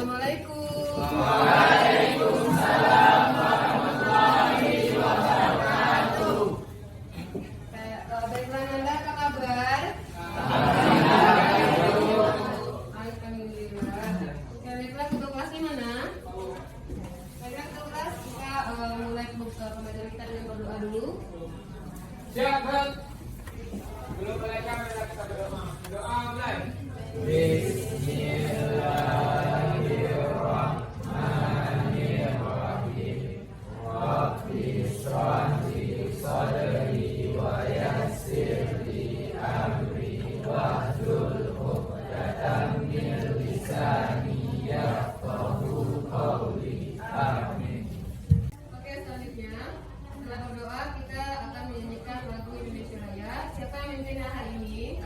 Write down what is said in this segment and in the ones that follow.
Assalamualaikum. Waalaikumsalam warahmatullahi wabarakatuh. Baiklah Nanda, apa kabar? Alhamdulillah. Baiklah, untuk kelas di mana? Baiklah, untuk kelas kita mulai pembelajaran kita dengan berdoa dulu. Siap, Bang. Belum mulai kamera kita berdoa. Doa mulai. Bismillahirrahmanirrahim. Rabbis shrah li sadri wa yassir li amri wahlul 'uqdatam min lisani yafqahu qawli. Amin. Oke, selanjutnya setelah berdoa kita akan menyanyikan lagu Indonesia Raya. Siapa yang memimpin hari ini?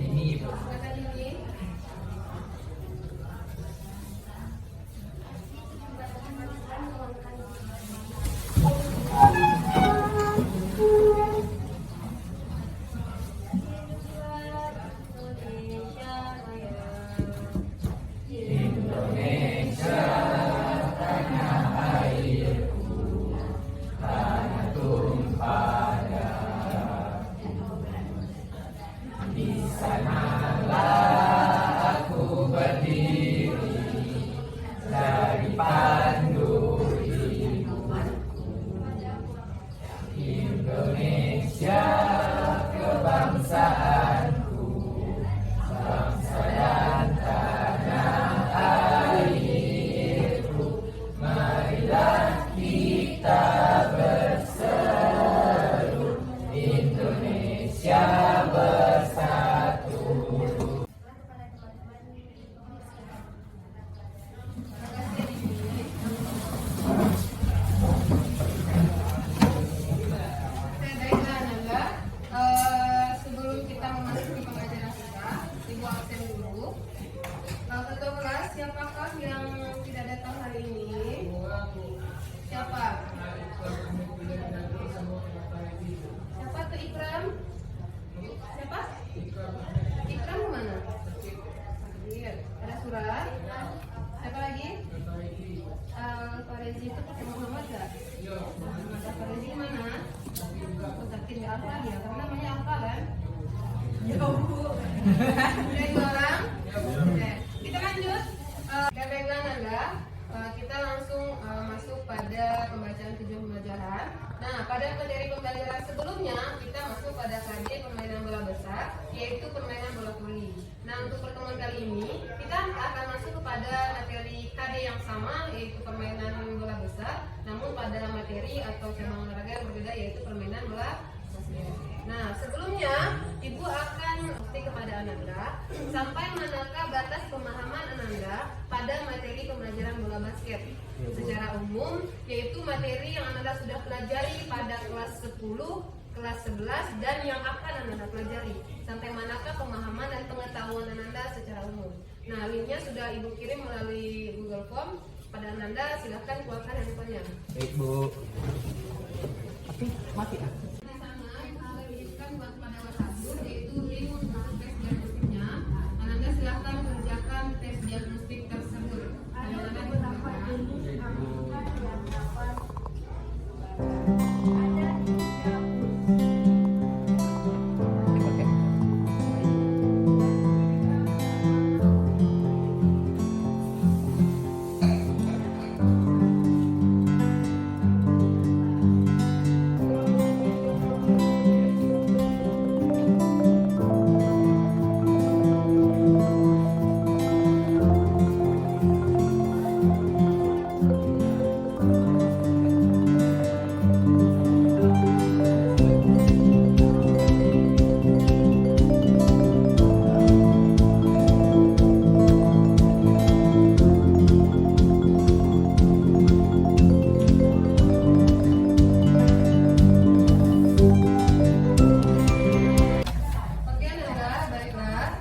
Ini Ibu. Silakan ini. Indonesia tanah airku, tanah tumpah darah. Di sanalah aku berdiri, dari pandu hidupku. Indonesia kebangsaanku, bangsa dan tanah airku. Marilah kita berseru, Indonesia bersatu. Baiklah Nanda, sebelum kita memasuki pembelajaran kita, Ibu absen dulu. Ketua kelas, siapakah yang tidak datang hari ini? Siapa? Siapa tuh Ikram? Siapa? Ikram kemana? Iya. Ada surat? Siapa lagi? Pak Rezi itu pakai Muhammad gak? Pak Rezi mana? Kontaktin di Alfa dia, karena namanya Alfa kan? Jauh. Udah dua orang? Oke, kita lanjut. Baiklah Nanda, kita langsung masuk pada pembacaan tujuan pembelajaran. Nah, pada materi pembelajaran sebelumnya kita masuk pada KD permainan bola besar, yaitu permainan bola voli. Nah, untuk pertemuan kali ini kita akan masuk kepada materi KD yang sama, yaitu permainan bola besar, namun pada materi atau cabang olahraga yang berbeda, yaitu permainan bola basket. Nah, sebelumnya Ibu akan bukti kepada Ananda sampai manakah batas pemahaman Ananda pada materi pembelajaran bola basket secara umum, yaitu materi yang Ananda sudah pelajari pada kelas 10, kelas 11, dan yang akan Ananda pelajari. Sampai manakah pemahaman dan pengetahuan Ananda secara umum. Nah, linknya sudah Ibu kirim melalui Google Form pada Ananda, silahkan keluarkan handphonenya. Baik, Bu. Tapi mati ah. Di sana Ibu sudah kirimkan buat pada WhatsApp group, yaitu link untuk tes diagnostiknya. Ananda silahkan kerjakan tes diagnostik tersebut. Ananda berlakukan. Oke Ananda, baiklah.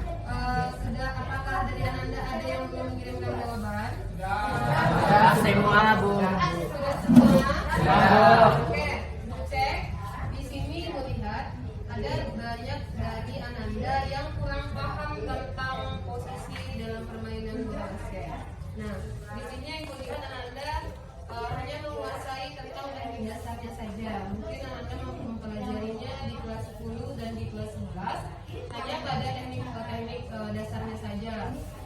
Sudah apakah dari Ananda ada yang belum mengirimkan jawaban? Sudah semua, Bu. Sudah semua? Sudah. Oke, cek. Di sini melihat ada banyak dari Ananda yang kurang paham tentang posisi dalam permainan bola basket. Nah, di sini yang kulihat Anda hanya menguasai tentang teknik dasarnya saja. Mungkin Anda mampu mempelajarinya di kelas 10 dan di kelas 11 hanya pada teknik dasarnya saja.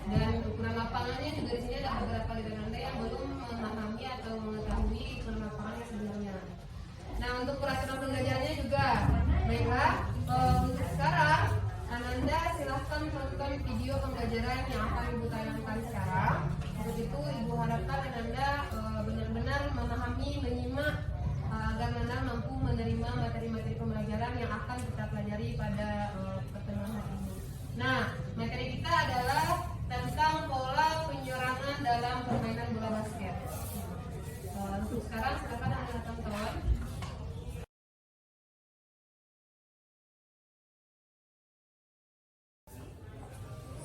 Dan ukuran lapangannya juga di sini ada beberapa dari Anda yang belum memahami atau mengetahui ukuran lapangannya sebenarnya. Nah, untuk peraturan pembelajarannya juga. Baiklah, untuk sekarang Ananda silahkan tonton video pembelajaran yang akan Ibu tayangkan sekarang. Untuk itu Ibu harapkan Ananda benar-benar memahami, menyimak agar Ananda mampu menerima materi-materi pembelajaran yang akan kita pelajari pada pertemuan hari ini. Nah, materi kita adalah tentang pola penyerangan dalam permainan bola basket. Untuk sekarang silakan Anda tonton.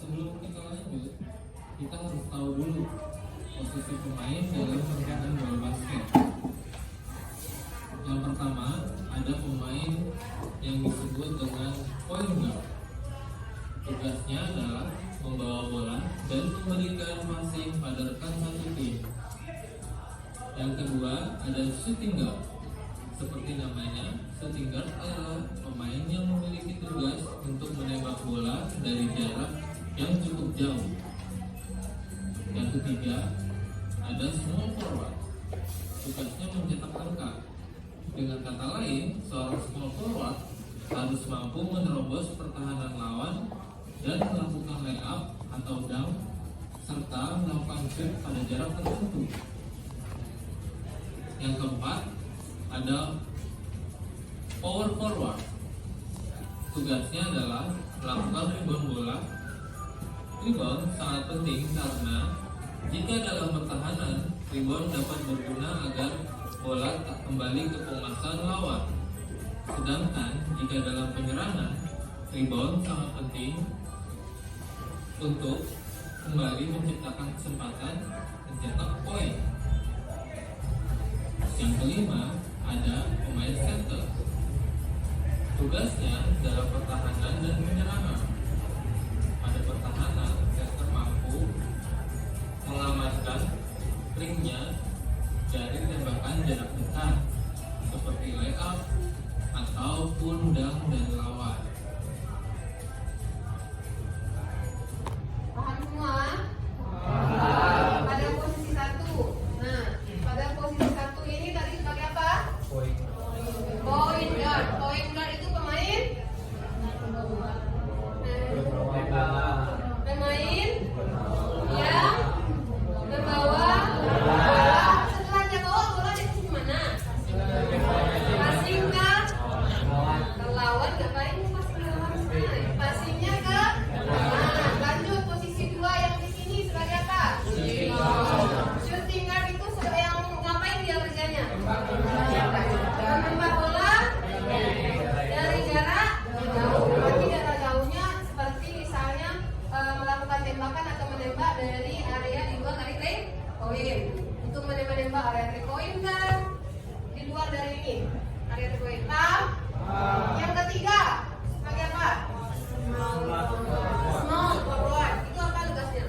Sebelum kita lanjut, kita harus tahu dulu posisi pemain dalam permainan bola basket. Yang pertama, ada pemain yang disebut dengan point guard. Tugasnya adalah membawa bola dan memberikan passing pada rekan satu tim. Yang kedua, ada shooting guard. Seperti namanya, shooting guard adalah pemain yang memiliki tugas untuk menembak bola dari jarak yang cukup jauh. Yang ketiga, ada small forward. Tugasnya mencetak angka. Dengan kata lain, seorang small forward harus mampu menerobos pertahanan lawan dan melakukan layup atau dunk serta melakukan shoot pada jarak tertentu. Yang keempat, ada power forward. Tugasnya adalah melakukan rebound bola. Rebound sangat penting karena jika dalam pertahanan, rebound dapat berguna agar bola tak kembali ke penguasaan lawan. Sedangkan jika dalam penyerangan, rebound sangat penting untuk kembali menciptakan kesempatan mencetak poin. Yang kelima, ada pemain center. Tugasnya dalam pertahanan dan penyerangan. Pada pertahanan, center mampu mengamankan ringnya dari tembakan jarak dekat seperti layup ataupun dunk dan lawan. Paham semua? Pada posisi 1. Nah, pada posisi 1 ini tadi sebagai apa? Point guard. Point guard itu pemain yang membawa bola. Setelah dia bawa bola di posisi mana? Passing ke lawan, ngapain passing ke lawan? Passingnya ke lanjut posisi 2 yang di sini sebagai apa? Shooting guard itu yang ngapain dia kerjanya? Menembak bola dari jarak jauh. Berarti jarak jauhnya seperti misalnya melakukan tembakan atau menembak dari area di luar dari three point. Untuk menembak area three point kan di luar dari ini area three point. Paham? Yang ketiga sebagai apa? Small forward. Itu apa tugasnya?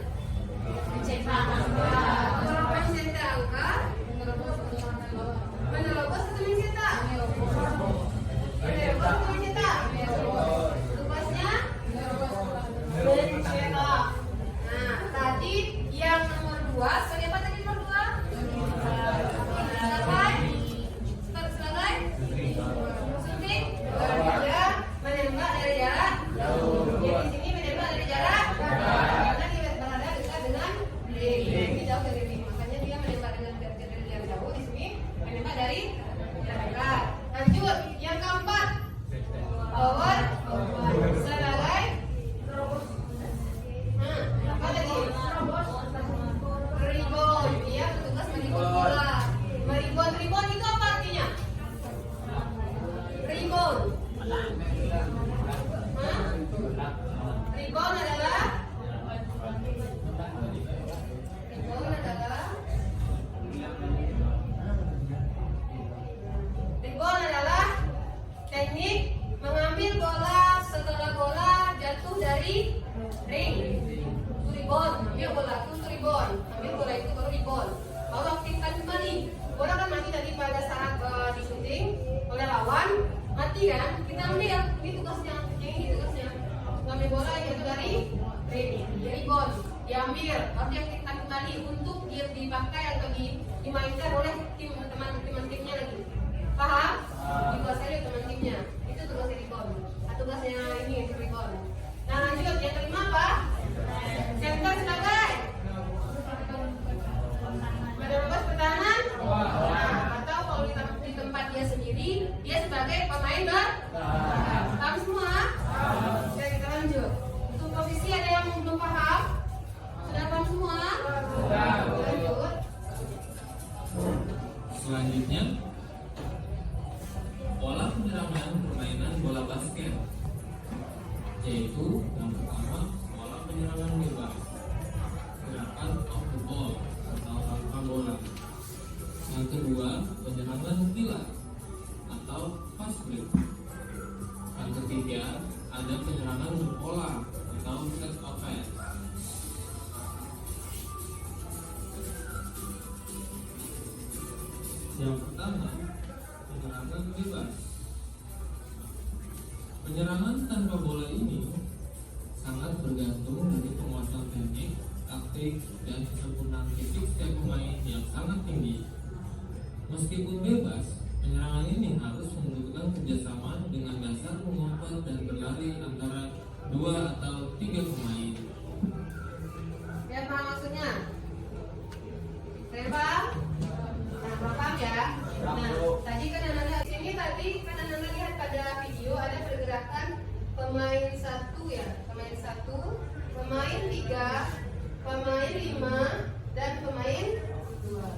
Mencetak angka. Mencetak angka. Menerobos atau mencetak? Menerobos atau mencetak? Tugasnya mencetak. Nah, tadi yang nomor 2 sebagai apa tadi nomor 2? Sebagai shooting. Dia menembak dari jarak jauh. Dia di sini menembak dari jarak karena dia berada dekat dengan ring. Ini jauh dari ring. Makanya dia menembak dengan dari jarak jauh. Di sini menembak dari jarak dekat. Lanjut, yang keempat, power sebagai apa lagi? Rebound. Dia bertugas merebound bola. Rebound itu apa artinya? Rebound. Rebound adalah untuk dipakai atau dimainkan oleh teman timnya lagi. Paham? Dikuasai oleh teman timnya. Itu tugasnya rebound. Tugasnya ini rebound. Nah lanjut yang kelima apa? Center sebagai menerobos pertahanan. Atau kalau di tempat dia sendiri, dia sebagai pemain paham semua? Oke, kita lanjut. Untuk posisi ada yang belum paham? Sudah paham semua? Lanjut. Selanjutnya, pola penyerangan permainan bola basket, yaitu yang pertama pola penyerangan bebas, gerakan off the ball atau tanpa bola. Yang kedua, penyerangan kilat atau fast break. Yang ketiga, ada penyerangan berpola atau set offense. Yang pertama, penyerangan bebas. Penyerangan tanpa bola ini sangat bergantung dari penguasaan teknik, taktik, dan kesempurnaan fisik setiap pemain yang sangat tinggi. Meskipun bebas, penyerangan ini harus membutuhkan kerjasama dengan dasar mengumpat dan berlari antara 2 atau 3 pemain. Ya paham maksudnya? Saya paham? Nah, paham ya? Nah, tadi kan Anda lihat sini Anda lihat pada video ada pergerakan pemain 1 ya, pemain 1, pemain 3, pemain 5, dan pemain 2.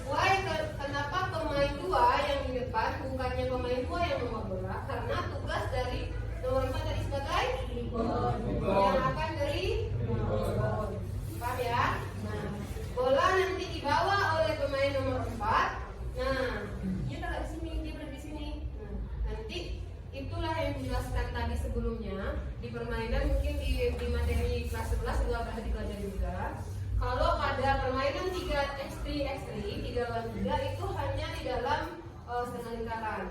Why? Kenapa pemain 2 yang di depan bukannya pemain 2 yang membawa bola? Karena tugas dari nomor 4 tadi sebagai yang akan dari paham ya? Nah, bola nanti dibawa oleh pemain nomor 4. Nah, dia taruh di sini, dia berada di sini. Nah, nanti itulah yang dijelaskan tadi sebelumnya di permainan, mungkin di materi kelas 11 juga akan dipelajari juga. Kalau pada permainan 3x3 3 lawan 3 itu hanya di dalam setengah lingkaran.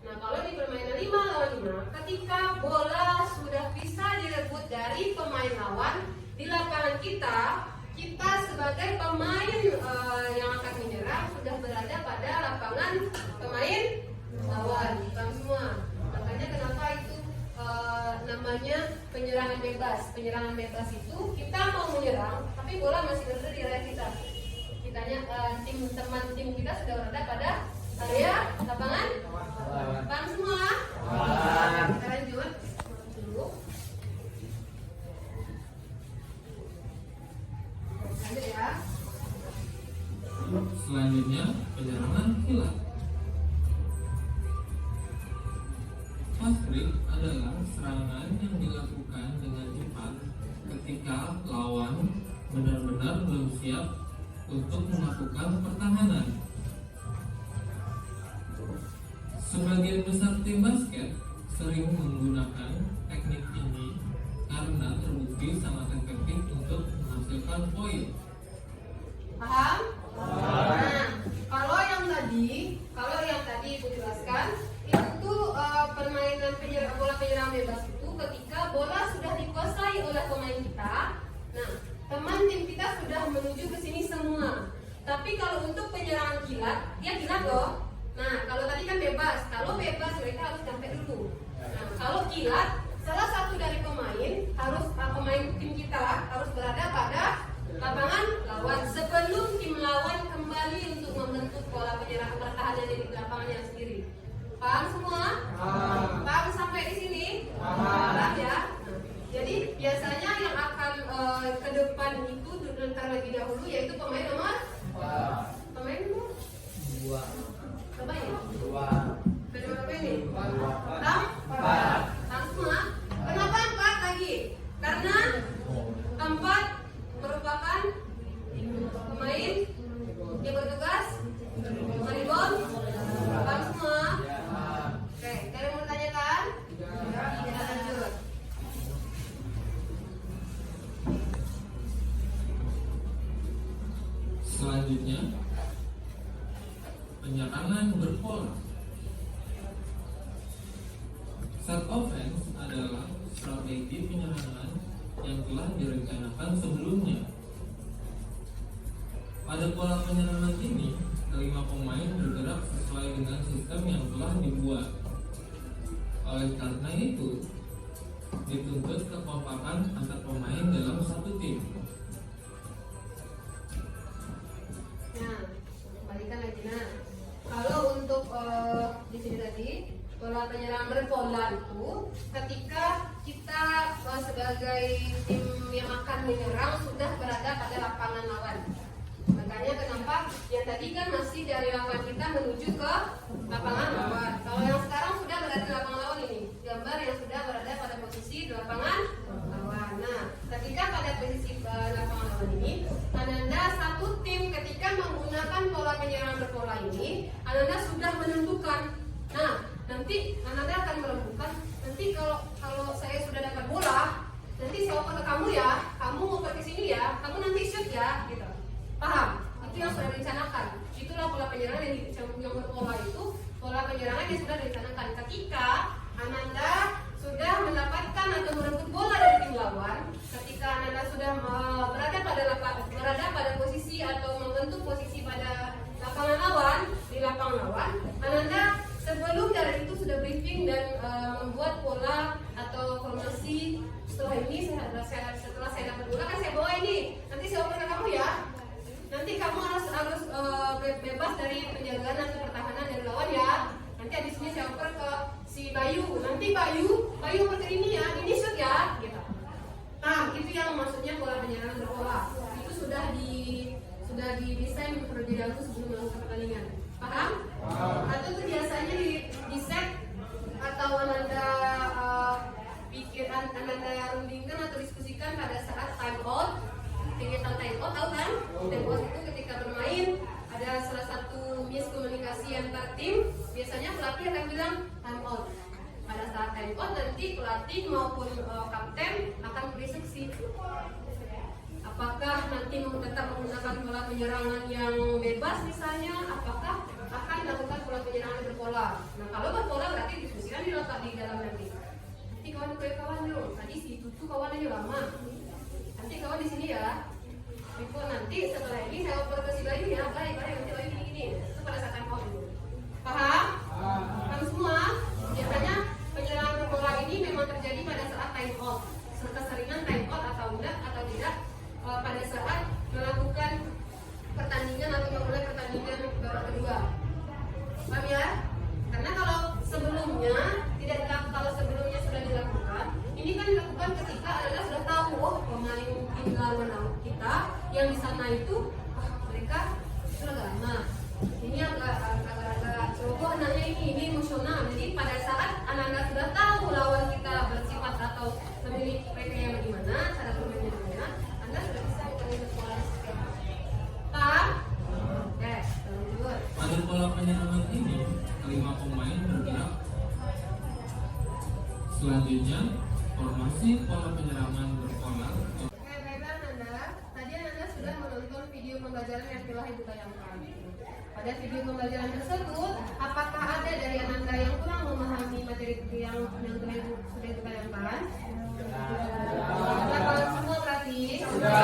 Nah, kalau di permainan 5 lawan 5, ketika bola sudah bisa direbut dari pemain lawan di lapangan kita sebagai pemain yang akan menyerang sudah berada pada lapangan pemain lawan. Paham semua? Makanya kenapa itu namanya penyerangan bebas. Penyerangan bebas itu kita mau menyerang, tapi bola masih berada di area kita. Teman tim kita sudah berada pada area lapangan. Paham semua? Kita lanjut dulu. Lanjut ya. Selanjutnya, penyerangan kilat. Fast break adalah serangan yang dilakukan dengan cepat ketika lawan benar-benar belum siap untuk melakukan pertahanan. Sebagian besar tim basket sering menggunakan teknik ini karena terbukti sangat efektif untuk menghasilkan poin. Paham? Nah, kalau yang tadi Ibu jelaskan itu permainan bola penyerang bebas itu ketika bola sudah dikuasai oleh pemain kita. Nah, teman tim kita sudah menuju ke sini semua. Tapi kalau untuk penyerangan kilat, dia kilat loh. Nah, kalau tadi kan bebas. Kalau bebas mereka harus sampai dulu. Nah, kalau kilat, salah satu dari pemain tim kita harus berada pada lapangan lawan sebelum tim lawan kembali untuk membentuk pola penyerangan pertahanan di lapangannya sendiri. Paham semua? Paham sampai di sini? Paham ya? Nah, jadi biasanya yang akan ke depan itu terlebih dahulu yaitu pemain nomor pemain nomor 2. Pemain 2. Pemain berapa ini? 4. Paham semua? Kenapa 4 lagi? Karena 4 merupakan pemain yang bertugas meribon. Paham semua? Oke, kalian mau tanyakan? Kita lanjut. Selanjutnya, penyerangan berpola. Set offense adalah strategi penyerangan yang telah direncanakan sebelumnya. Pada pola penyerangan ini, kelima pemain bergerak sesuai dengan sistem yang telah dibuat. Oleh karena itu, dituntut kekompakan antar pemain dalam satu tim. Nah, kembalikan lagi. Nah, kalau untuk di sini tadi pola penyerang berpola itu ketika kita sebagai tim yang akan menyerang sudah berada pada lapangan lawan. Makanya kenapa yang tadi kan masih dari lapangan kita menuju ke lapangan lawan. Kalau yang sekarang sudah berada di lapangan lawan ini, gambar yang sudah berada pada posisi di lapangan lawan. Nah, ketika pada posisi lapangan lawan ini, Ananda satu tim ketika menggunakan pola penyerang berpola ini, Ananda sudah menentukan. Nah, nanti Ananda akan menentukan. Nanti kalau saya sudah dapat bola, nanti saya oper ke kamu ya, kamu oper ke sini ya, kamu nanti shoot ya, gitu. Paham? Itu yang sudah direncanakan. Itulah pola penyerangan yang berpola itu, pola penyerangan yang sudah direncanakan. Ketika Ananda sudah mendapatkan atau merebut bola dari tim lawan, ketika Ananda sudah berada pada posisi atau membentuk posisi pada lapangan lawan, di lapangan lawan, Ananda sebelum dari itu sudah briefing dan membuat pola atau formasi. Setelah ini setelah saya dapat bola kan saya bawa ini, nanti saya oper ke kamu ya. Nanti kamu harus bebas dari penjagaan atau pertahanan dari lawan ya. Nanti habis ini saya oper ke si Bayu. Nanti Bayu oper ke ini ya, ini shoot ya, gitu. Nah, itu yang maksudnya pola penyerangan berpola. Itu sudah didesain terlebih dahulu sebelum melakukan pertandingan. Paham? Atau itu biasanya di set atau Ananda Ananda rundingkan atau diskusikan pada saat time out. Kegiatan time out, tahu kan? Time out itu ketika bermain ada salah satu miskomunikasi antar tim, biasanya pelatih akan bilang time out. Pada saat time out nanti pelatih maupun kapten akan berinstruksi. Apakah nanti tetap menggunakan pola penyerangan yang bebas misalnya, apakah akan melakukan pola penyerangan berpola. Nah, kalau berpola berarti diskusikan di dalam nanti. Nanti kawan dulu. Tadi si Tutu kawannya lama. Nanti kawan di sini ya. Before nanti setelah ini saya oper ke si Bayu ya. Baik nanti Bayu gini. Itu pada saat time out dulu. Paham? Paham semua? Biasanya penyerangan berpola ini memang terjadi pada saat time out. Keseringan time out atau enggak atau tidak pada saat melakukan pertandingan atau memulai pertandingan babak kedua. Paham ya? Karena kalau sebelumnya tidak dilakukan, kalau sebelumnya sudah dilakukan, ini kan dilakukan ketika Anda sudah tahu, oh pemain tim lawan kita yang di sana itu, mereka sudah lama. Ini agak coba anaknya ini emosional. Jadi pada saat Anda sudah tahu lawan kita bersifat atau memiliki mereka yang bagaimana, cara bermainnya bagaimana, Anda sudah bisa mengatur pola sistem. Paham? Oke, lanjut. Pada pola penyerangan ini, kelima pemain bergerak. Selanjutnya, formasi pola penyerangan berpola. Oke, baiklah Nanda. Tadi Nanda sudah menonton video pembelajaran yang telah Ibu tayangkan. Pada video pembelajaran tersebut, apakah ada dari Nanda yang kurang memahami materi yang sudah Ibu tayangkan? Sudah semua berarti? Sudah.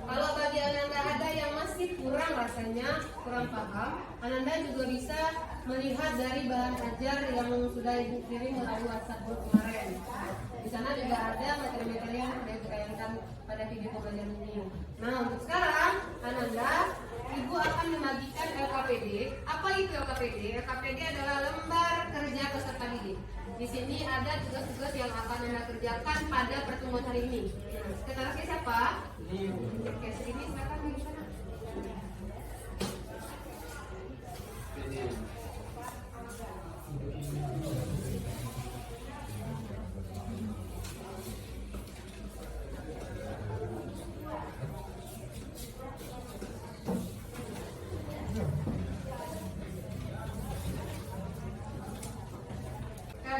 Kalau bagi Ananda ada yang masih kurang rasanya, kurang paham, Ananda juga bisa melihat dari bahan ajar yang sudah Ibu kirim melalui WhatsApp group kemarin. Di sana juga ada materi-materi yang sudah Ibu tayangkan pada video pembelajaran ini. Nah, untuk sekarang, Ananda, Ibu akan membagikan LKPD. Apa itu LKPD? LKPD adalah lembar kerja peserta didik. Di sini ada tugas-tugas yang akan Anda kerjakan pada pertemuan hari ini. Nah, sekretarisnya siapa? Oke, sini silakan di sana.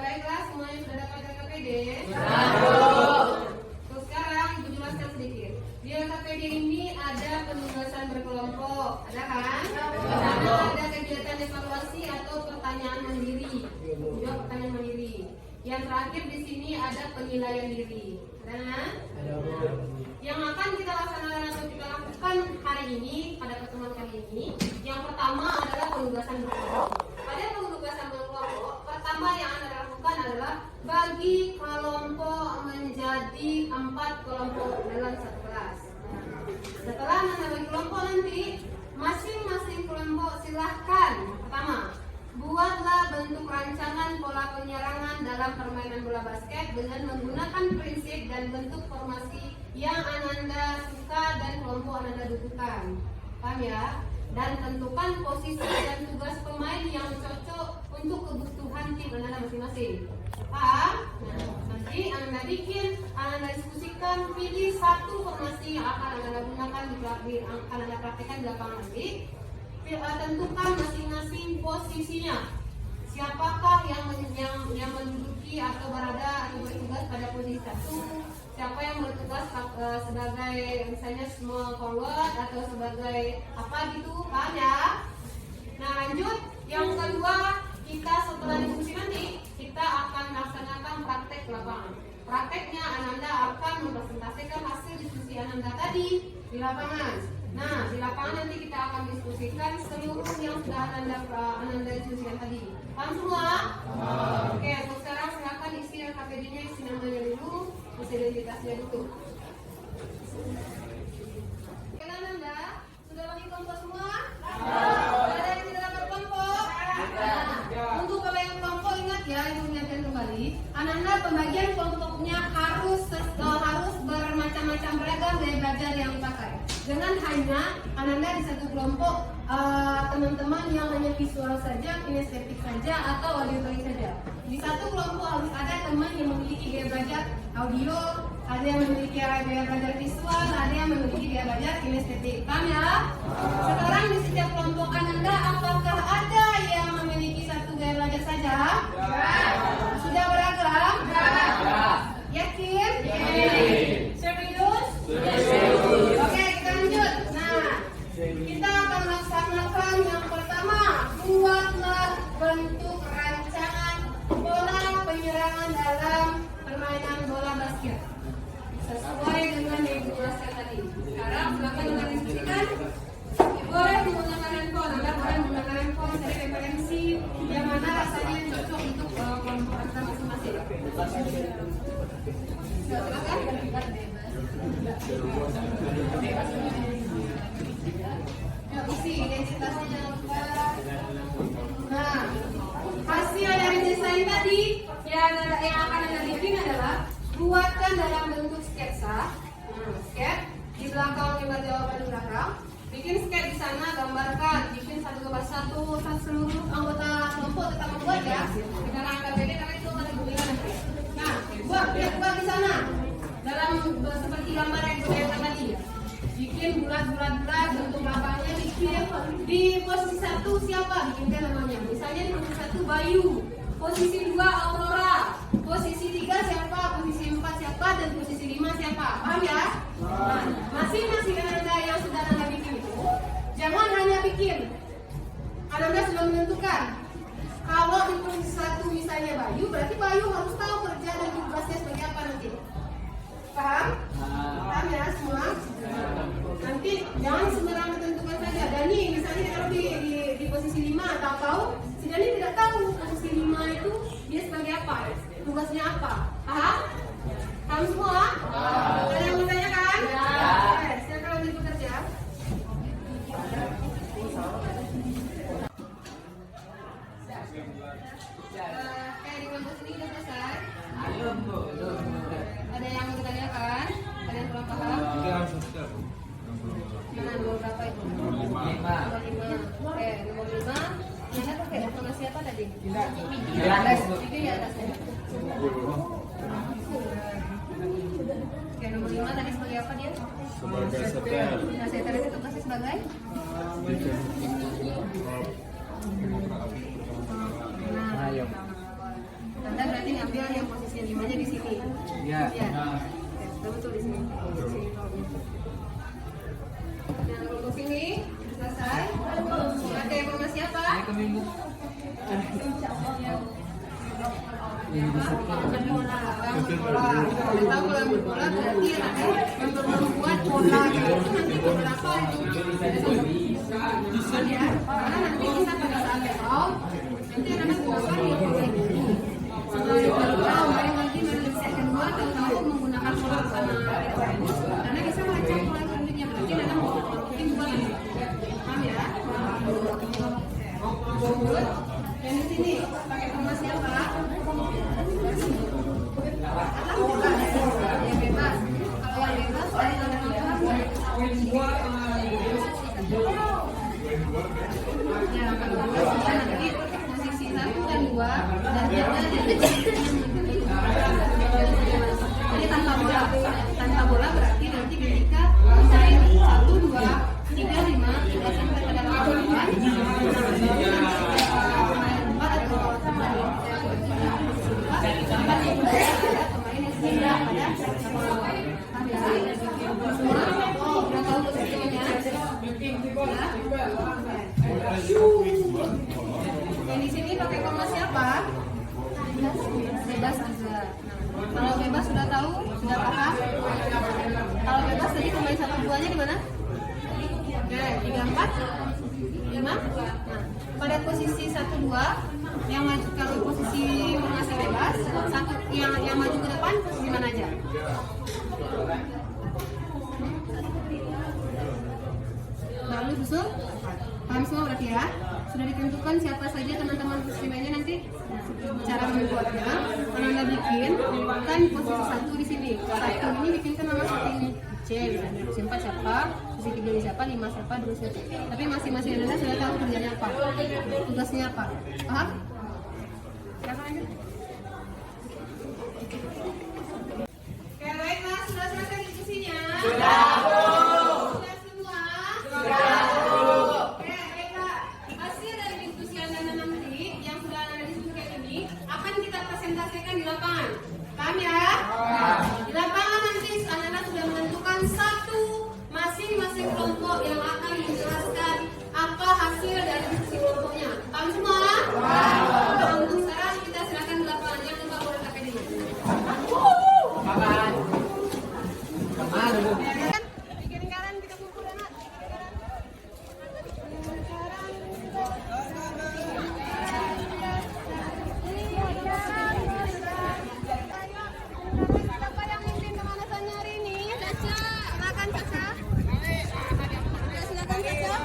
Baiklah, semuanya sudah dapat LKPD? Terus sekarang Ibu jelaskan sedikit. Di LKPD ini ada penugasan berkelompok, ada kan? Di sana ada kegiatan evaluasi atau pertanyaan mandiri. Juga pertanyaan mandiri. Yang terakhir di sini ada penilaian diri. Ada? Yang akan kita laksanakan atau kita lakukan hari ini ini. Yang pertama adalah penugasan berkelompok. Pada penugasan berkelompok, pertama yang Anda lakukan adalah bagi kelompok menjadi 4 kelompok dalam satu kelas. Setelah Anda bagi kelompok nanti, masing-masing kelompok silahkan pertama, buatlah bentuk rancangan pola penyerangan dalam permainan bola basket dengan menggunakan prinsip dan bentuk formasi yang Ananda suka dan kelompok Ananda dukung. Paham ya? Dan tentukan posisi dan tugas pemain yang cocok untuk kebutuhan tim Ananda masing-masing. Paham? Nah, nanti Ananda bikin, Ananda diskusikan, pilih satu formasi yang akan Ananda gunakan akan Ananda praktekkan di lapangan nanti. Tentukan masing-masing posisinya. Siapakah yang menduduki atau berada atau bertugas pada posisi satu? Siapa yang bertugas sebagai misalnya small forward atau sebagai apa gitu, paham ya? Nah lanjut, yang kedua kita setelah diskusi nanti kita akan melaksanakan praktek lapangan. Prakteknya Ananda akan mempresentasikan hasil diskusi Ananda tadi di lapangan. Nah, di lapangan nanti kita akan diskusikan seluruh yang sudah Ananda diskusikan tadi. Paham semua? Oke, untuk sekarang silakan isi LKPD-nya, isi namanya dulu, isi identitasnya dulu. Oke, Ananda, sudah bagi kelompok semua? Ada yang tidak dapat kelompok? Nah, untuk pembagian kelompok ingat ya, ibu ingatkan kembali. Ananda pembagian kelompoknya harus bermacam-macam beragam gaya belajar yang dipakai. Jangan hanya Ananda di satu kelompok teman-teman yang hanya visual saja, kinestetik saja, atau auditorik saja. Di satu kelompok harus ada teman yang memiliki gaya belajar audio, ada yang memiliki gaya belajar visual, ada yang memiliki gaya belajar kinestetik. Paham ya? Sekarang di setiap kelompok Ananda, apakah ada yang memiliki satu gaya belajar saja? Sudah beragam? Yakin? Serius? Oke, kita lanjut. Nah, kita akan laksanakan yang pertama, buatlah bentuk rancangan pola penyerangan dalam permainan bola basket sesuai dengan yang dijelaskan tadi. Sekarang silakan kita diskusikan. Boleh menggunakan handphone, Anda boleh menggunakan handphone dari referensi yang mana rasanya yang cocok untuk kelompok Anda masing-masing. Silakan. Isi identitasnya jangan lupa. Nah, hasil dari desain tadi yang akan Anda bikin adalah buatkan dalam bentuk sketsa. Sketch di belakang lembar jawaban di belakang. Bikin sketch di sana, gambarkan, bikin satu gambar satu, seluruh anggota kelompok tetap membuat ya. Karena Anda beda karena itu ada bukunya nanti. Nah, buat di sana dalam seperti gambar yang saya tadi. Bikin bulat-bulat bentuk lapangnya, bikin di posisi 1 siapa, bikinkan namanya. Misalnya di posisi 1 Bayu, posisi 2 Aurora, posisi 3 siapa, posisi 4 siapa, dan posisi 5 siapa. Paham ya? Nah, masing-masing Ananda yang sudah Ananda bikin itu, jangan hanya bikin. Ananda sudah menentukan. Kalau di posisi 1 misalnya Bayu, berarti Bayu harus tahu kerja dan tugasnya sebagai apa nanti. Paham? Paham ya semua? Nanti jangan sembarangan tentukan saja. Dani misalnya kalau di posisi 5 tahu si Dani tidak tahu posisi 5 itu dia sebagai apa, tugasnya apa. Paham? Paham semua? Ada yang mau tanyakan? Oke, silakan lanjut bekerja. Kayak di kelompok sini sudah selesai? Ada yang mau ditanyakan? Ada yang kurang paham? Mana nomor berapa itu? Nomor 5. Oke, nomor 5. Mana pakai informasi apa tadi? Di atas. Itu di atas ya. Oke, nomor 5 tadi sebagai apa dia? Sebagai setel. Nah, setel itu tugasnya sebagai? Nah, ayo. Tanda berarti ngambil yang posisi 5-nya di sini. Iya. Oke, betul di sini. Nah, untuk sini selesai. Ada informasi apa? Bola berarti yang membuat bola itu nanti beberapa itu. Aman ya, karena nanti kita pada saat layout, nanti anak-anak gunakan di program ini. Setelah kita main lagi dari set kedua, tahu-tahu menggunakan pola referensi, karena bisa mengecek pola selanjutnya berarti anak mungkin dua lagi. Paham ya? Good. Yang di sini pakai formasi apa? Atau bebas? Yang bebas. Kalau yang bebas, saya akan ya, nanti posisi 1 dan 2 dan jadi tanpa bola. Tanpa bola berarti nanti ketika main 1, 2, 3, 5 sudah sampai pada 8. Yang di sini pakai koma siapa? Bebas juga. Kalau bebas sudah tahu, sudah paham? Kalau bebas tadi pemain 1, 2-nya di mana? Oke, 3, 4, 5. Nah, pada posisi 1, 2 yang maju, kalau posisi formasi bebas, satu yang maju ke depan posisi mana aja? Lalu susul, paham semua berarti ya? Sudah ditentukan siapa saja teman-teman posisi mainnya nanti. Cara membuatnya, kalau Anda bikin kan posisi 1 di sini. 1 ini bikinkan nama setting C, posisi 4 siapa, posisi 3 siapa, 5 siapa, 2 siapa. Tapi masing-masing Anda sudah tahu kerjanya apa, tugasnya apa. Paham? Silakan aja. Oke, baiklah, sudah selesai diskusinya? Sudah, Bu. Sudah semua? Sudah, Bu. Oke, baiklah. Hasil dari diskusi Anda nanti yang sudah Anda diskusikan ini akan kita presentasikan di lapangan. Paham ya? Di lapangan nanti Anda sudah menentukan satu masing-masing kelompok yang akan menjelaskan apa hasil dari diskusi kelompoknya. Paham semua? Nah, untuk sekarang kita silakan di lapangan. Jangan lupa boleh pakai dulu. Bikin lingkaran, kita kumpul anak. Siapa yang mimpin pemanasannya hari ini? Caca. Silakan Caca. Ya, silakan Caca.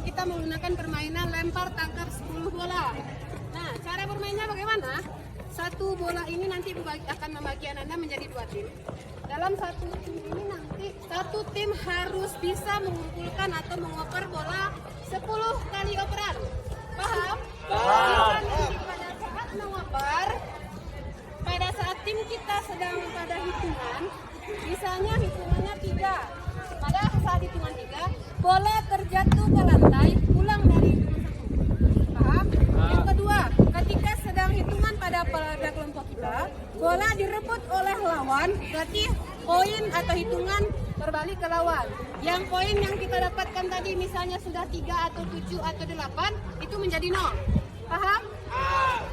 Kita menggunakan permainan lempar tangkap 10 bola. Nah, cara bermainnya bagaimana? Satu bola ini nanti akan membagi Anda menjadi 2 tim. Dalam satu tim ini nanti satu tim harus bisa mengumpulkan atau mengoper bola 10 kali operan. Paham? Paham. Nanti pada saat mengoper, pada saat tim kita sedang pada hitungan, misalnya hitungannya 3. Pada saat hitungan 3, bola terjatuh ke lantai, ulang dari hitungan 1. Paham? Yang kedua, ketika sedang hitungan pada kelompok kita, bola direbut oleh lawan, berarti poin atau hitungan berbalik ke lawan. Yang poin yang kita dapatkan tadi misalnya sudah 3 atau 7 atau 8, itu menjadi 0. Paham?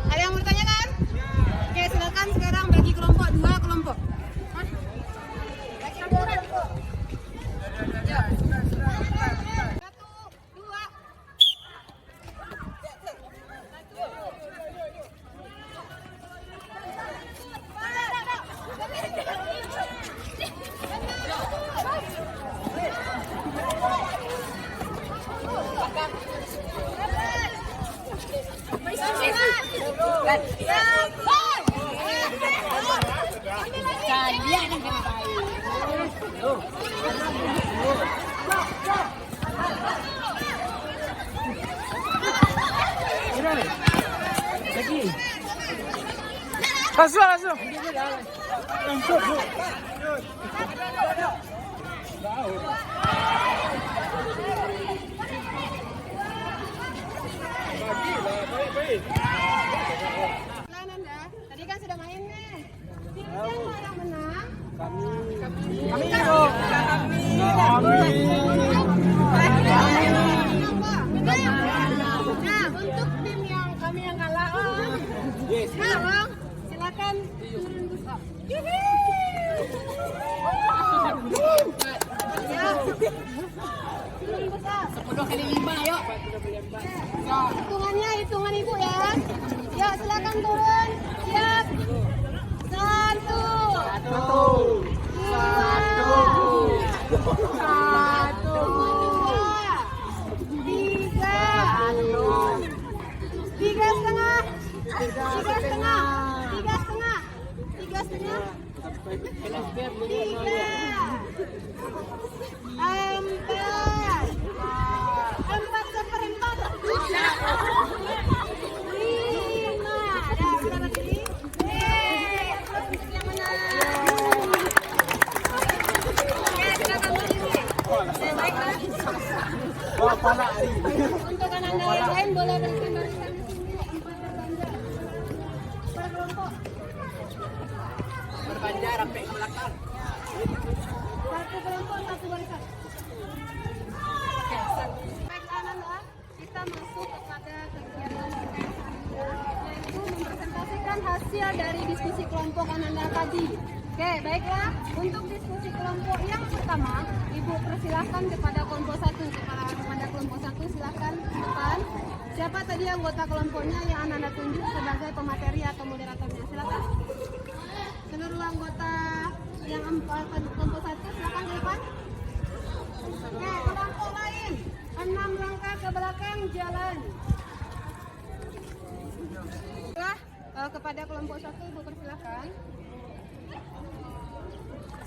Ada yang bertanya kan? Oke, silakan sekarang bagi kelompok 2 kelompok. Bagi kelompok. Ya. 1, 2. Langsung. Nanda, tadi kan sudah main nih. Siapa yang menang? Kami. Nah, untuk tim yang kami yang kalah, nah, silakan turun busa. Ya, turun busa. 10 kali 5 yuk. Hitungan ibu ya. Ya, silakan turun. Siap. 1, untuk anak-anak yang lain boleh bersimbang di sini 4 berbanja. Per kelompok. Berbanja sampai ke belakang. 1 kelompok 1 barisan. Baik anak-anak, kita masuk kepada kegiatan yaitu mempresentasikan hasil dari diskusi kelompok anak-anak tadi. Oke, baiklah. Untuk diskusi kelompok yang pertama, Ibu persilahkan kepada kelompok 1. Kepada kelompok 1 silakan depan. Siapa tadi anggota kelompoknya yang anak-anak tunjuk sebagai pemateri atau moderatornya? Silakan. Seluruh anggota yang kelompok 1 silakan ke depan. Oke, kelompok lain 6 langkah ke belakang jalan. Kepada kelompok 1 Ibu persilahkan.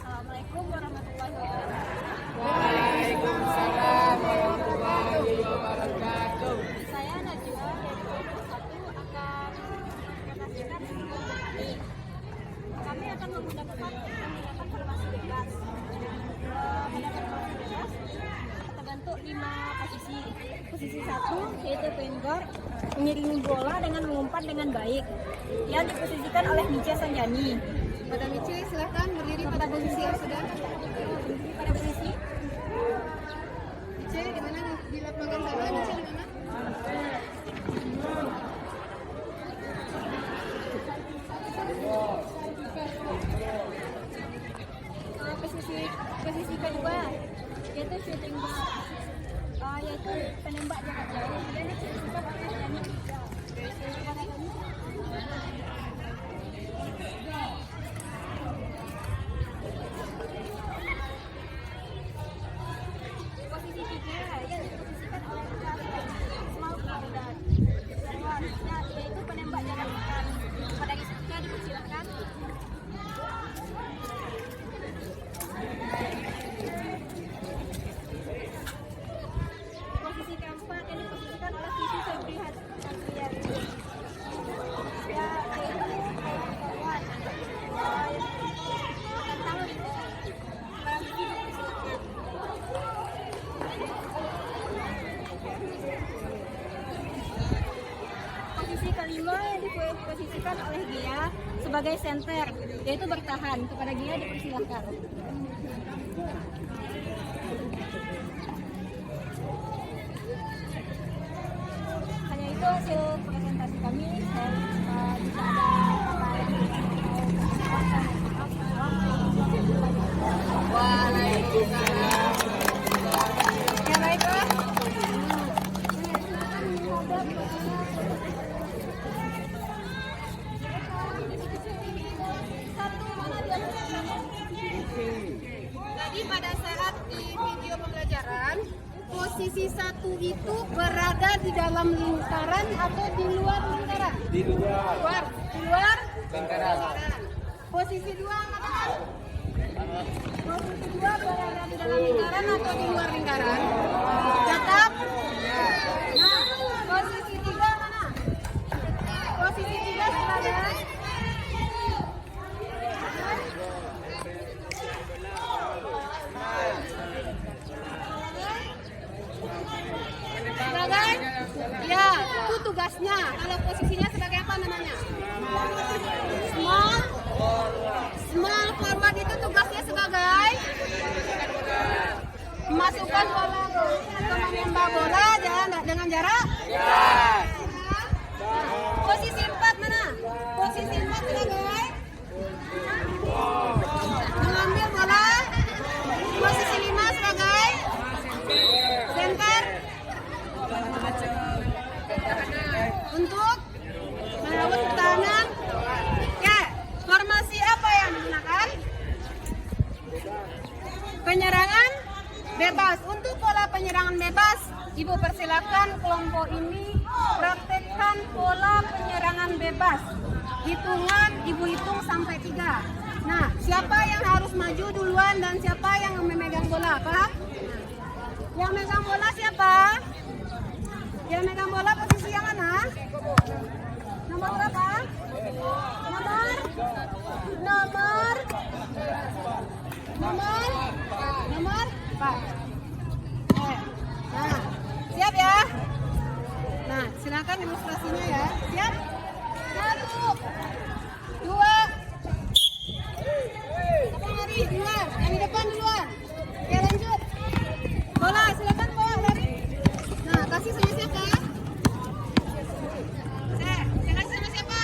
Assalamualaikum warahmatullahi wabarakatuh. Waalaikumsalam warahmatullahi wabarakatuh. Saya Najwa dari kelompok 1 akan mempresentasikan kami. Kami akan menggunakan formasi bebas. Pada formasi bebas terbentuk 5 posisi. Posisi 1 yaitu point guard, mengiringi bola dengan mengumpat dengan baik, yang diposisikan oleh Micha Sanjani. Pada Michi silahkan berdiri pada posisi yang sudah berdiri pada posisi. Michi di mana di lapangan bola? Michi di mana? Posisi kedua yaitu shooting guard, yaitu penembak jarak jauh. Dan diposisikan oleh Dani Micha. Posisi 3 yang diposisikan oleh Small Forward, yaitu penembak jarak dekat. Pada Rizka dipersilakan. Posisi keempat yang diposisikan oleh Sisi Febrihat Santrian, yaitu forward. Tentang posisi kelima yang diposisikan oleh Gia sebagai center, yaitu bertahan. Kepada Gia dipersilakan. Hanya itu hasil presentasi kami. Jika ada Waalaikumsalam. ya baiklah. Satu mana dia? posisi satu itu berada di dalam lingkaran atau di luar lingkaran? Di luar. Di luar Lingkaran. Posisi dua katakan. Posisi dua berada di dalam lingkaran atau di luar lingkaran? Tetap. Nah, posisi tiga mana? Posisi tiga silakan. Silakan. Ya, itu tugasnya. Kalau posisinya sebagai apa namanya? Small forward itu tugasnya sebagai memasukkan bola atau menembak bola dengan jarak. Posisi 4 mana? Posisi 4 sebagai mengambil bola. Posisi 5 sebagai center untuk melawan pertahanan. Oke, formasi apa yang digunakan? Penyerangan bebas. Untuk pola penyerangan bebas, Ibu persilakan kelompok ini praktekkan pola penyerangan bebas. Hitungan Ibu hitung sampai 3. Nah, siapa yang harus maju duluan dan siapa yang memegang bola, paham? Yang megang bola siapa? Yang megang bola posisi yang mana? Nomor berapa? Nomor 4. Nah, siap ya? Nah, silakan ilustrasinya ya. Siap? 1, 2. Siapa lari? Duluan. Yang di depan duluan. Oke, lanjut. Bola, silakan bawa lari. Nah, kasih sama siapa? Saya kasih sama siapa?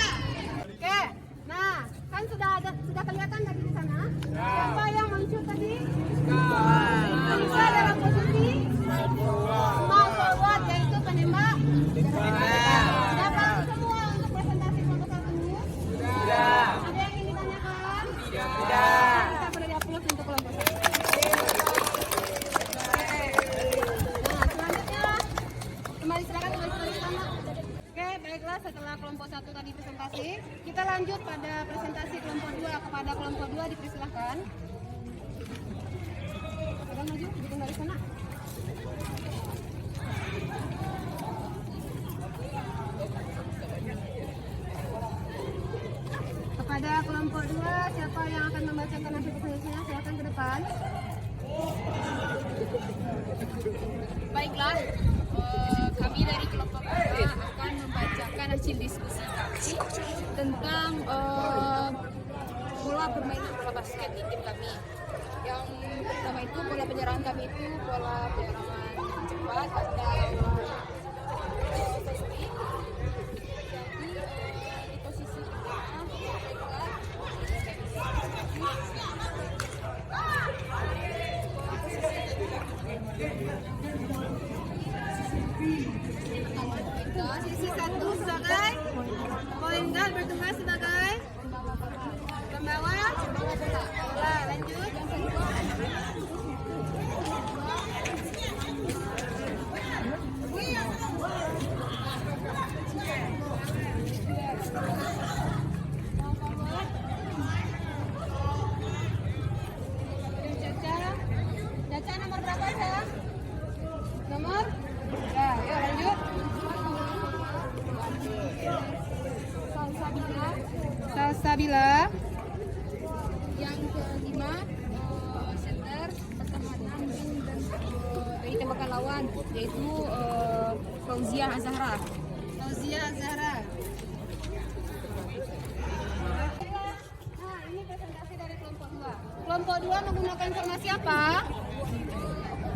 Oke. Nah, kan sudah kelihatan tadi di sana. Siapa yang muncul tadi? Bisa dalam posisi small forward, yaitu penembak. Dapat semua untuk presentasi kelompok 1? Ada yang ingin ditanyakan? Kita boleh di-upload untuk kelompok 1. Nah, selanjutnya kembali silakan sama. Oke, baiklah, setelah kelompok 1 tadi presentasi, kita lanjut pada presentasi kelompok 2. Kepada kelompok 2 dipersilahkan. Silakan maju, hitung dari sana. Kepada kelompok 2, siapa yang akan membacakan hasil presentasinya? Silakan ke depan. Baiklah, kami dari kelompok 2 akan membacakan hasil diskusi kami tentang pola permainan bola basket di tim kami. Yang pertama itu pola penyerang kami itu pola penyerangan cepat dan di posisi Posisi 1 sebagai point guard, bertugas sebagai pembawa bola. Lanjut. Caca nomor berapa ya? Nomor? Ya, yuk lanjut. Salsabila. yang kelima center pertahanan dan dari tembakan lawan yaitu Fauzia Azahra. Fauzia Azahra. Nah, ini presentasi dari kelompok 2. Kelompok 2 menggunakan formasi apa?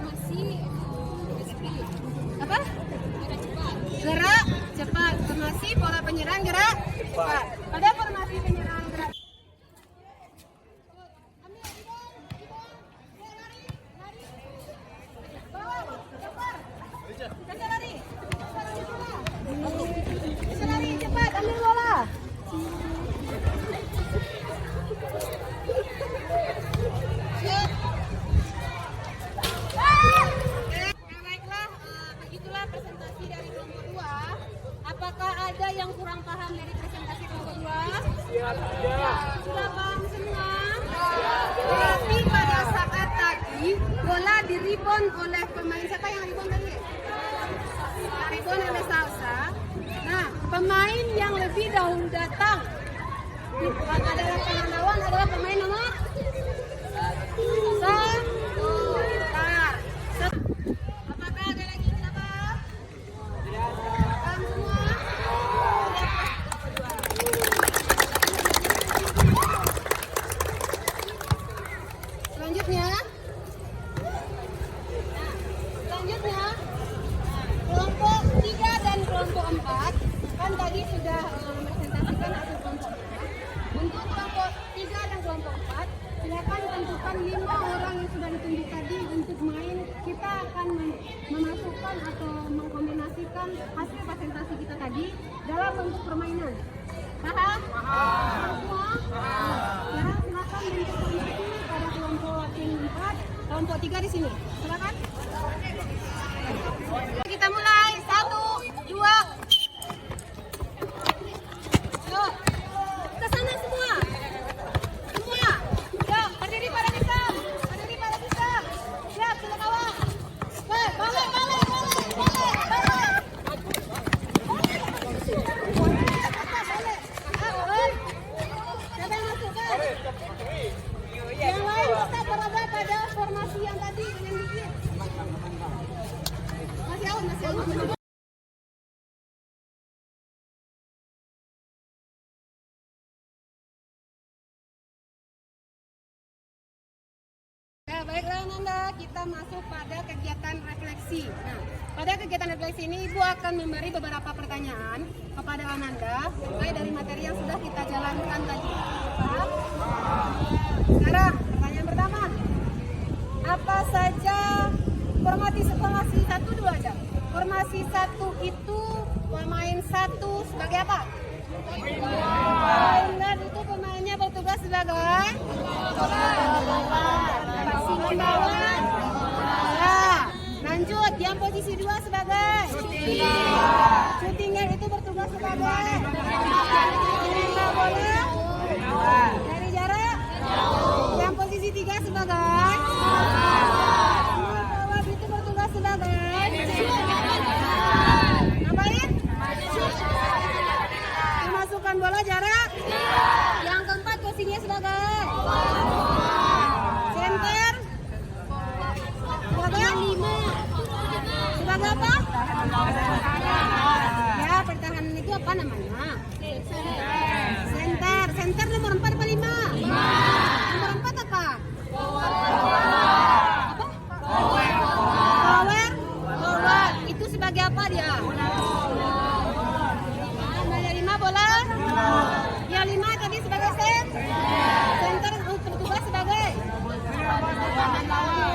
Masih Apa? Gerak cepat. Formasi pola penyerang gerak cepat. Pada formasi penyerang gerak bisa lari cepat, ambil bola. Siap. Baiklah. 4 kan tadi sudah presentasikan hasil kelompok. Untuk kelompok 3 dan kelompok 4, silakan tentukan 5 orang yang sudah ditunjuk tadi untuk main. Kita akan memasukkan atau mengkombinasikan hasil presentasi kita tadi dalam bentuk permainan. Paham? Semua? Sekarang silakan bentuk formasi pada kelompok tim 4, kelompok 3 di sini. Silakan. Kita mulai. 1, 2. Yuk. Ke sana semua. Semua. Yuk, berdiri pada kita. Berdiri pada kita. Siap, sudah kawan. Balik, balik, balik, balik, balik, balik. Siapa yang masuk kan? Yang lain tetap berada pada formasi yang tadi dengan dikit. Masih awal, masih awal. Baiklah Nanda, kita masuk pada kegiatan refleksi. Nah, pada kegiatan refleksi ini Ibu akan memberi beberapa pertanyaan kepada Ananda terkait dari materi yang sudah kita jalankan tadi. Paham? Sekarang pertanyaan pertama, apa saja formasi 1 dulu aja. Formasi 1 itu pemain 1 sebagai apa? Pemain itu pemainnya bertugas sebagai membawa. Nah, lanjut yang posisi 2 sebagai shooting guard itu bertugas sebagai menembak bola dari jarak. Yang posisi 3 sebagai forward itu bertugas sebagai ngapain? Memasukkan bola jarak. Yang keempat posisinya sebagai center. Sebagai apa? Ya, pertahanan itu apa namanya? Center. Center nomor 4 apa 5? Nomor 4 apa? Apa? Forward. Itu sebagai apa dia? Nomor 5 bola. Yang 5 tadi sebagai center bertugas sebagai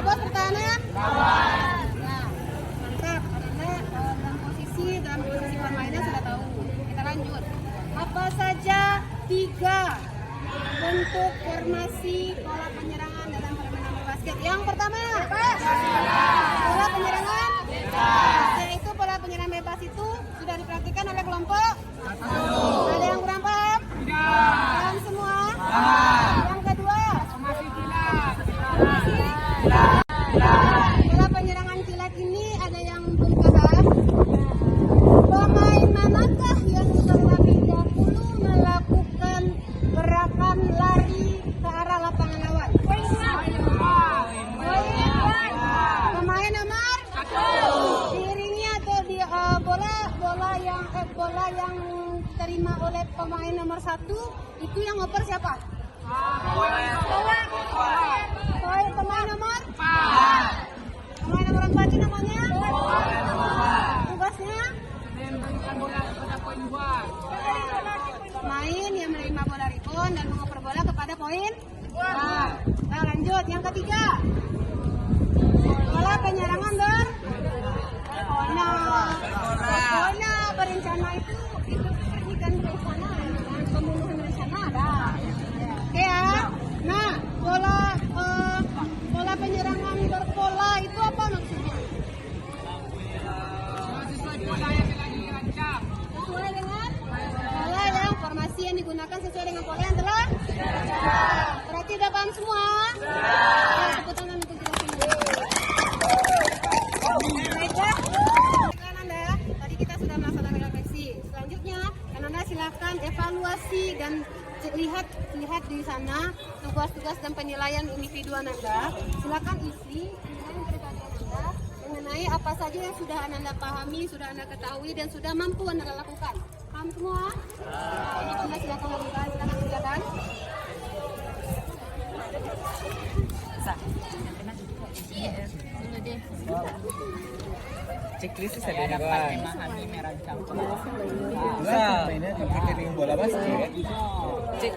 bos pertahanan. Dalam posisi permainan sudah tahu. Kita lanjut. Apa saja 3 bentuk formasi pola penyerangan dalam permainan basket? Yang pertama, pola penyerangan bebas. Yaitu pola penyerang bebas itu sudah dipraktikkan oleh kelompok. Ada yang kurang paham? Paham semua? Yang kedua, pola penyerangan kilat ini ada yang belum paham. Pemain manakah yang terlebih dahulu melakukan gerakan lari ke arah lapangan lawan? Pemain nomor 1. Diiringi atau di bola yang diterima oleh pemain nomor 1 itu yang ngoper siapa? Pemain nomor 4. Pemain nomor 4 itu namanya? Tugasnya? Main yang menerima bola rebound dan mengoper bola kepada poin. Nah, lanjut yang ketiga, pola penyerangan berencana. Berencana itu perhatikan berencana, pembunuhan berencana ada. Oke ya. Nah, pola penyerangan berpola itu apa maksudnya? Sesuai dengan pola yang formasi yang digunakan sesuai dengan pola yang telah. Berarti udah paham semua? Ya, tepuk tangan untuk kita semua. Baiklah, Ananda, tadi kita sudah melaksanakan refleksi. Selanjutnya, Ananda silakan evaluasi dan lihat di sana tugas-tugas dan penilaian individu Ananda. Silakan isi penilaian pribadi Ananda mengenai apa saja yang sudah Ananda pahami, sudah Anda ketahui dan sudah mampu Anda lakukan. Paham semua? Anda silakan lakukan, silakan kerjakan. Iya, dulu deh. Checklist saya dapat memahami merancang Nah, mainnya seperti bola basket. cek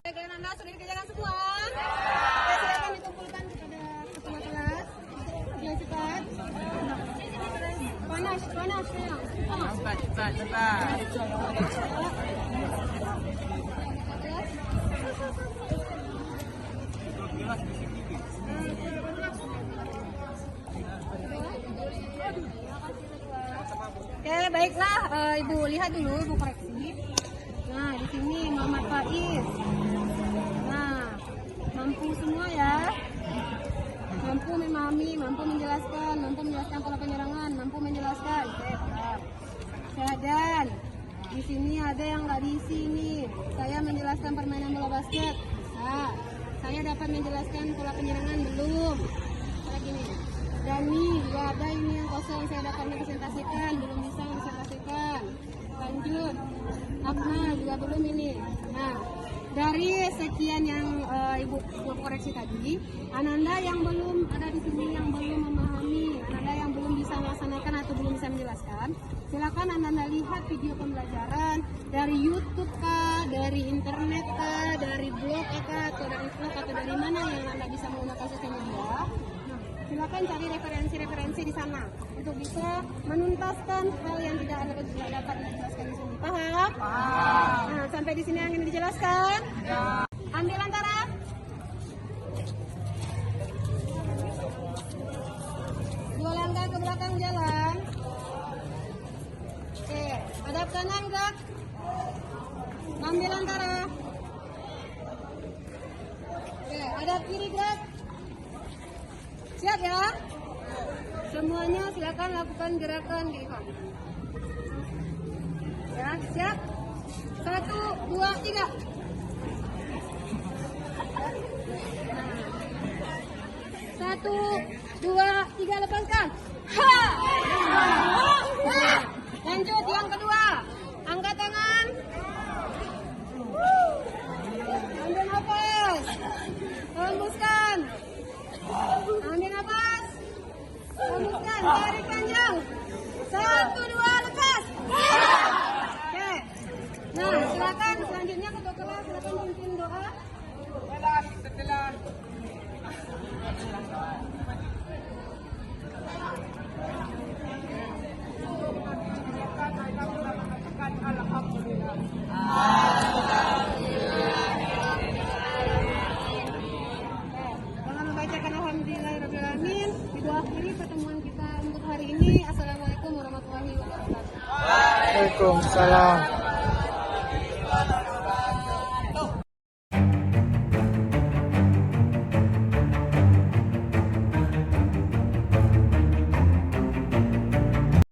Kalian Anda sudah dikerjakan semua? Ya, silakan dikumpulkan kepada ketua kelas. Ya, cepat. Panas ya. cepat. Oke, baiklah. Ibu lihat dulu, Ibu koreksi. Nah, di sini Muhammad Faiz. Nah, mampu semua ya. Mampu memahami, mampu menjelaskan pola penyerangan, mampu menjelaskan. Dan di sini ada yang nggak diisi nih. Saya menjelaskan permainan bola basket. Nah, saya dapat menjelaskan pola penyerangan belum? Kayak gini. Dan nih, juga ada ini yang kosong saya dapat presentasikan, belum bisa presentasikan. Lanjut. Akna juga belum ini. Nah, dari sekian yang Ibu koreksi tadi, Ananda yang belum ada di sini, yang belum memahami, Ananda yang belum bisa melaksanakan atau belum bisa menjelaskan, silakan Ananda lihat video pembelajaran dari YouTube kah, dari internet kah, dari blog kah, atau dari vlog atau dari mana yang Anda bisa menggunakan sosial media. Silakan cari referensi-referensi di sana untuk bisa menuntaskan hal yang tidak Anda tidak dapat dijelaskan di sini. Paham? Nah, sampai di sini yang ingin dijelaskan. Ambil antara. Dua langkah ke belakang jalan. Oke, hadap kanan gerak. Ambil antara. Oke, hadap kiri gerak. Siap ya? Semuanya silakan lakukan gerakan di depan. Ya, siap? 1, 2, 3. Nah. 1, 2, 3 lepaskan. Ha! Lanjut yang kedua. Angkat tangan. Ambil nafas. Hembuskan. Ambil nafas. Hembuskan. Tarik panjang. 1, 2, lepas. Oke. Nah, silakan selanjutnya ketua kelas silakan pimpin doa. Setelah Dengan membacakan alhamdulillahirrahmanirrahim, kita akhiri pertemuan kita untuk hari ini. Assalamualaikum warahmatullahi wabarakatuh. Waalaikumsalam.